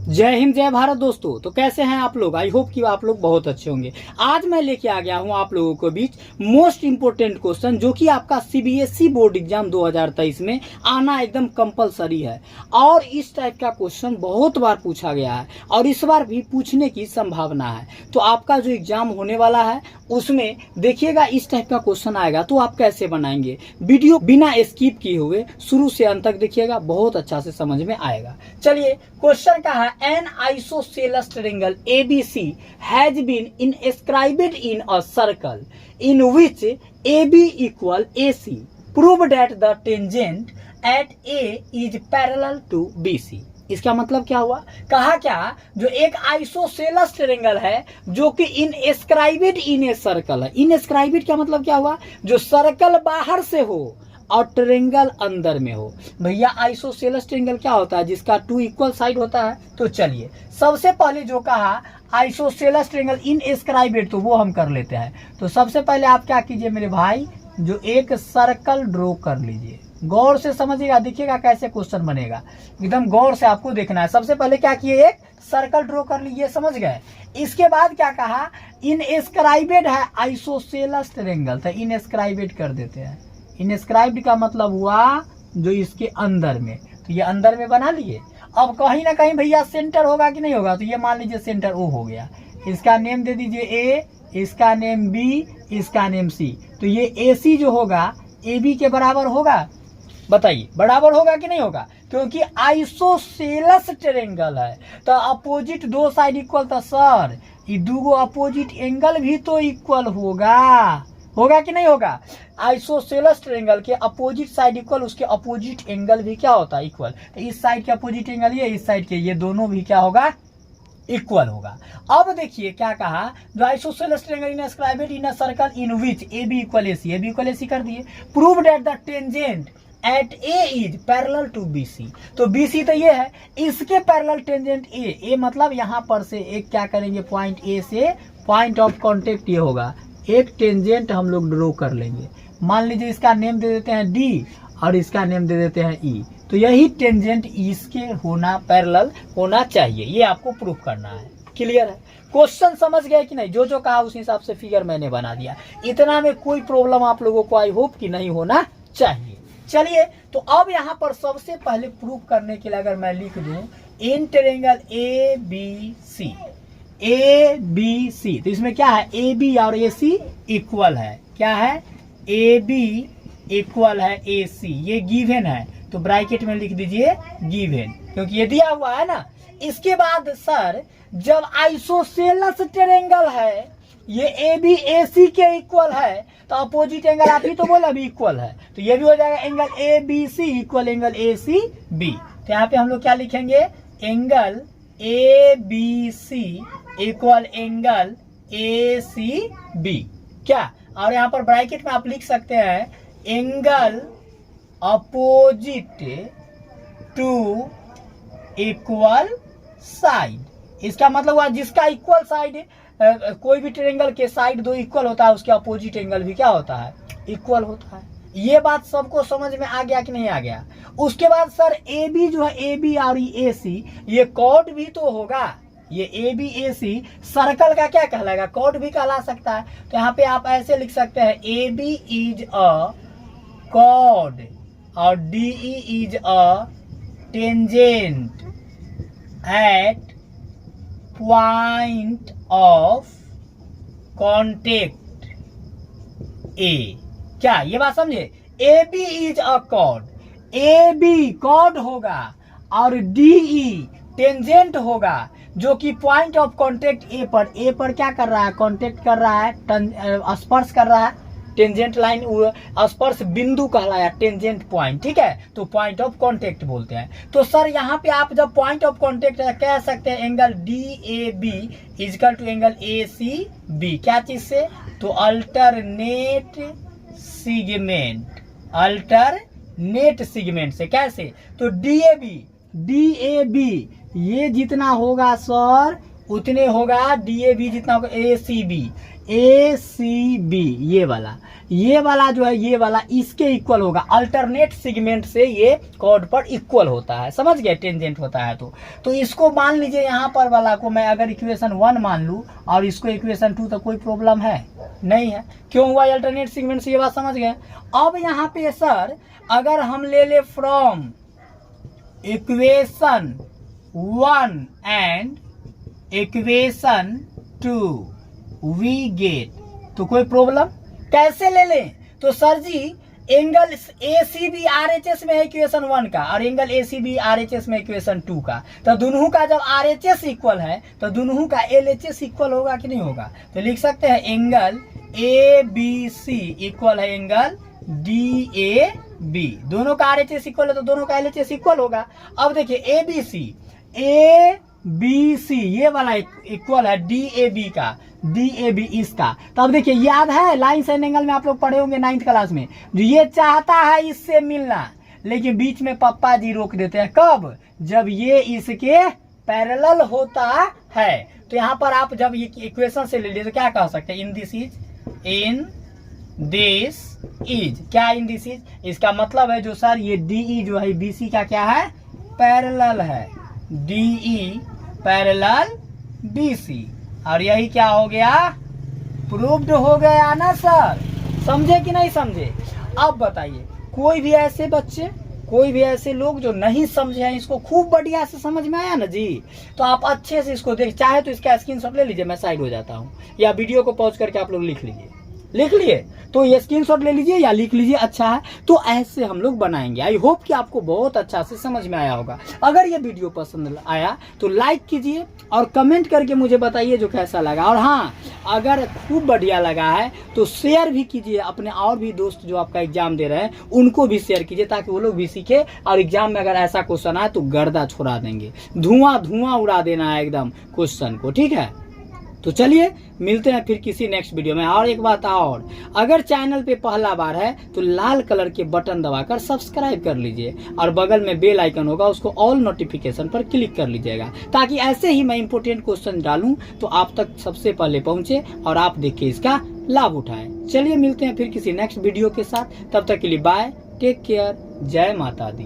जय हिंद जय भारत दोस्तों। तो कैसे हैं आप लोग? आई होप कि आप लोग बहुत अच्छे होंगे। आज मैं लेके आ गया हूं आप लोगों के बीच मोस्ट इंपोर्टेंट क्वेश्चन जो कि आपका सीबीएसई बोर्ड एग्जाम 2023 में आना एकदम कंपलसरी है। और इस टाइप का क्वेश्चन बहुत बार पूछा गया है और इस बार भी पूछने की संभावना है। तो आपका जो एग्जाम होने वाला है उसमें देखिएगा इस टाइप का क्वेश्चन आएगा तो आप कैसे बनाएंगे। वीडियो बिना स्किप किए हुए शुरू से अंत तक देखिएगा, बहुत अच्छा से समझ में आएगा। चलिए क्वेश्चन का है, an isosceles triangle ABC has been inscribed in a circle in which AB equal AC. Prove that the tangent at A is parallel to BC. इसका मतलब क्या हुआ? कहा क्या, जो एक आइसोसेलस ट्रायंगल है जो कि इनस्क्राइबेड इन ए सर्कल है। इनस्क्राइबेड का मतलब क्या हुआ? जो सर्कल बाहर से हो और ट्रायंगल अंदर में हो। भैया आइसोसेलस ट्रायंगल क्या होता है? जिसका टू इक्वल साइड होता है। तो चलिए सबसे पहले जो कहा आइसोसेलस ट्रायंगल इनस्क्राइबेड, तो वो हम कर लेते हैं। तो सबसे पहले आप क्या कीजिए मेरे भाई, जो एक सर्कल ड्रॉ कर लीजिए। गौर से समझिएगा, देखिएगा कैसे क्वेश्चन बनेगा, एकदम गौर से आपको देखना है। सबसे पहले क्या किए, एक सर्कल ड्रॉ कर लीजिए, समझ गए। इसके बाद क्या कहा, इनस्क्राइबेड है आइसोसेलस ट्रायंगल, तो इनस्क्राइबेड कर देते हैं। इनस्क्राइब्ड का मतलब हुआ जो इसके अंदर में, तो ये अंदर में बना लिए। अब कहीं ना कहीं भैया सेंटर होगा कि नहीं होगा, तो ये मान लीजिए सेंटर ओ हो गया। इसका नेम दे दीजिए ए, इसका नेम बी, इसका नेम सी। तो ये AC जो होगा AB के बराबर होगा। बताइए बराबर होगा कि नहीं होगा? क्योंकि आइसोसेलस ट्रायंगल है तो अपोजिट दो साइड इक्वल, तो सर ये दो अपोजिट एंगल भी तो इक्वल होगा कि नहीं होगा? आइसोसेलस ट्रायंगल के अपोजिट साइड इक्वल, उसके अपोजिट एंगल भी क्या होता है? इक्वल। तो इस साइड के अपोजिट एंगल ये, इस साइड के ये दोनों भी क्या होगा? इक्वल होगा। अब देखिए क्या कहा, जो isosceles triangle inscribed in a circle in which AB equal AC कर दिए। Prove that the tangent at A is parallel to BC। तो BC तो ये है, इसके पैरेलल टेंजेंट A मतलब यहाँ पर से एक क्या करेंगे, पॉइंट A से पॉइंट ऑफ कॉन्टेक्ट ये होगा, एक टेंजेंट हम लोग ड्रॉ कर लेंगे। मान लीजिए इसका नेम दे देते हैं D और इसका नेम दे देते हैं E। तो यही टेंजेंट इसके होना, पैरेलल होना चाहिए। ये आपको प्रूफ करना है। क्लियर है? क्वेश्चन समझ गए कि नहीं? जो जो कहा उस हिसाब से फिगर मैंने बना दिया। इतना में कोई प्रॉब्लम आप लोगों को आई होप कि नहीं होना चाहिए। चलिए तो अब यहाँ पर सबसे पहले प्रूफ करने के लिए अगर मैं लिख दूं इन ट्रायंगल ABC, तो इसमें क्या है, AB और AC इक्वल है। क्या है? AB इक्वल है AC, ये गिवन है तो ब्रैकेट में लिख दीजिए गिवन, क्योंकि ये दिया हुआ है ना। इसके बाद सर जब आइसोसेलस ट्रायंगल है, ये AB AC के इक्वल है, तो अपोजिट एंगल आप ही तो बोला भी इक्वल है, तो ये भी हो जाएगा angle ABC equal angle ACB। तो यहाँ पे हम लोग क्या लिखेंगे, angle ABC equal angle ACB। क्या? और यहाँ पर ब्रैकेट में आप लिख सकते हैं angle opposite to equal side. इसका मतलब हुआ जिसका इक्वल साइड, कोई भी ट्रायंगल के साइड दो इक्वल होता है, उसके अपोजिट एंगल भी क्या होता है? इक्वल होता है। ये बात सबको समझ में आ गया कि नहीं आ गया? उसके बाद सर AB जो है, AB और AC ये कॉर्ड भी तो होगा। ये AB AC सर्कल का क्या कहलाएगा? कॉर्ड भी कहला सकता है। तो यहाँ पे आप ऐसे लिख सकते हैं AB इज अ कॉर्ड और DE is a tangent at point of contact A। क्या ये बात समझे? AB is a chord, AB chord होगा और DE टेंजेंट होगा, जो कि पॉइंट ऑफ कॉन्टेक्ट A पर क्या कर रहा है? कॉन्टेक्ट कर रहा है, स्पर्श कर रहा है। टेंजेंट लाइन स्पर्श बिंदु कहलाया टेंजेंट पॉइंट, ठीक है? तो पॉइंट ऑफ कांटेक्ट बोलते हैं। तो सर यहाँ पे आप जब पॉइंट ऑफ कांटेक्ट कह सकते हैं angle DAB is equal to angle ACB। क्या चीज से? तो अल्टरनेट सिगमेंट से। कैसे? तो DAB ये जितना होगा सर उतने होगा, DAB जितना होगा ACB। ACB ये वाला जो है, ये वाला इसके इक्वल होगा। अल्टरनेट सेगमेंट से ये कॉर्ड पर इक्वल होता है, समझ गए, टेंजेंट होता है। तो इसको मान लीजिए, यहाँ पर वाला को मैं अगर इक्वेशन 1 मान लूँ और इसको इक्वेशन 2, तो कोई प्रॉब्लम है नहीं है। क्यों हुआ? अल्टरनेट सेगमेंट से, ये बात समझ गए। अब यहाँ पे सर अगर हम ले from equation 1 and equation 2 we get, तो कोई प्रॉब्लम? कैसे ले लें? तो sir ji angle ACB RHS में है इक्वेशन 1 का, और एंगल ACB RHS में इक्वेशन 2 का। तो दोनों का जब RHS इक्वल है तो दोनों का LHS इक्वल होगा कि नहीं होगा? तो लिख सकते हैं एंगल ABC इक्वल है एंगल DAB। दोनों का RHS इक्वल है तो दोनों का LHS इक्वल होगा। अब देखिए ABC ये वाला इक्वल है DAB का, DAB इसका। तो अब देखिए, याद है लाइन एंड एंगल में आप लोग पढ़े होंगे 9th क्लास में, जो ये चाहता है इससे मिलना, लेकिन बीच में पप्पा जी रोक देते हैं। कब? जब ये इसके पैरेलल होता है। तो यहाँ पर आप जब ये इक्वेशन से ले लीजिए तो क्या कह सकते हैं? इन दिस इज क्या? इन दिस इज, इसका मतलब है जो सर ये DE जो है BC का क्या है? पैरेलल है। DE पैरेलल BC, और यही क्या हो गया? प्रूव्ड हो गया ना सर? समझे कि नहीं समझे? अब बताइए, कोई भी ऐसे बच्चे, कोई भी ऐसे लोग जो नहीं समझे हैं, इसको खूब बढ़िया से समझ में आया ना जी? तो आप अच्छे से इसको देख, चाहे तो इसका स्क्रीनशॉट ले लीजिए, मैं साइड हो जाता हूँ, या वीडियो को पॉज करके आप लोग लिख लीजिए। लिख लिए तो ये स्क्रीनशॉट ले लीजिए या लिख लीजिए, अच्छा है। तो ऐसे हम लोग बनाएंगे। आई होप कि आपको बहुत अच्छा से समझ में आया होगा। अगर ये वीडियो पसंद आया तो लाइक कीजिए और कमेंट करके मुझे बताइए जो कैसा लगा। और हाँ, अगर खूब बढ़िया लगा है तो शेयर भी कीजिए अपने और भी दोस्त जो आपका एग्जाम दे रहे हैं, उनको भी शेयर कीजिए, ताकि वो लोग भी सीखे और एग्जाम में अगर ऐसा क्वेश्चन आए तो गर्दा छोड़ा देंगे, धुआं उड़ा देना है एकदम क्वेश्चन को, ठीक है? तो चलिए मिलते हैं फिर किसी नेक्स्ट वीडियो में। और एक बात और, अगर चैनल पे पहला बार है तो लाल कलर के बटन दबाकर सब्सक्राइब कर लीजिए, और बगल में बेल आइकन होगा, उसको ऑल नोटिफिकेशन पर क्लिक कर लीजिएगा, ताकि ऐसे ही मैं इंपोर्टेंट क्वेश्चन डालूं तो आप तक सबसे पहले पहुंचे और आप देख के इसका लाभ उठाएं। चलिए मिलते हैं फिर किसी नेक्स्ट वीडियो के साथ, तब तक के लिए बाय, टेक केयर, जय माता दी।